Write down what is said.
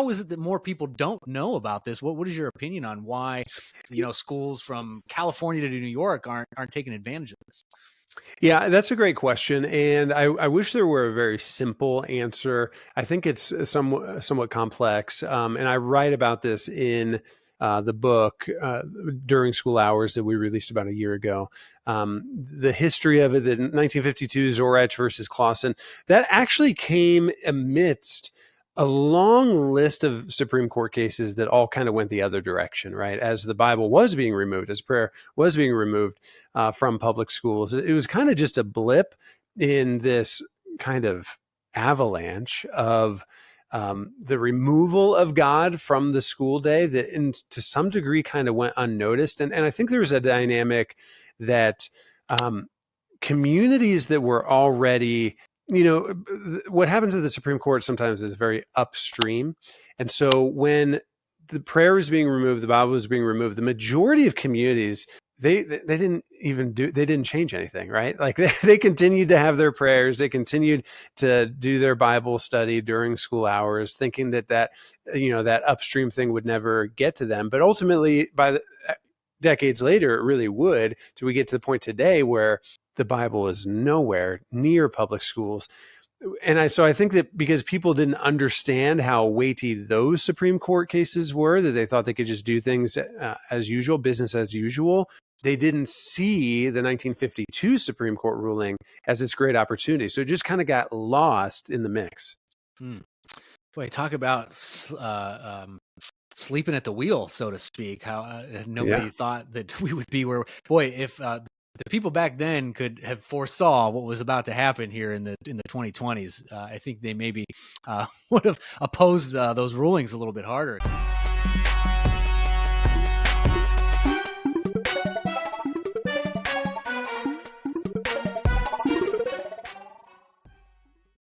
is it that more people don't know about this? What is your opinion on why, schools from California to New York aren't taking advantage of this? Yeah, that's a great question. And I wish there were a very simple answer. I think it's somewhat complex. And I write about this in the book during school hours that we released about a year ago. The history of it, the 1952 Zorach versus Clausen, that actually came amidst a long list of Supreme Court cases that all kind of went the other direction, right? As the Bible was being removed, as prayer was being removed from public schools. It was kind of just a blip in this kind of avalanche of the removal of God from the school day that to some degree kind of went unnoticed. And I think there's a dynamic that communities that were already, what happens at the Supreme Court sometimes is very upstream. And so when the prayer was being removed, the Bible was being removed, the majority of communities, they didn't change anything, right? Like they continued to have their prayers. They continued to do their Bible study during school hours, thinking that upstream thing would never get to them. But ultimately, decades later, it really would, till we get to the point today where the Bible is nowhere near public schools. And so I think that because people didn't understand how weighty those Supreme Court cases were, that they thought they could just do things as usual, business as usual, they didn't see the 1952 Supreme Court ruling as this great opportunity. So it just kind of got lost in the mix. Boy, talk about sleeping at the wheel, so to speak. How nobody thought that we would be where. Boy, if the people back then could have foresaw what was about to happen here in the 2020s, I think they maybe would have opposed those rulings a little bit harder.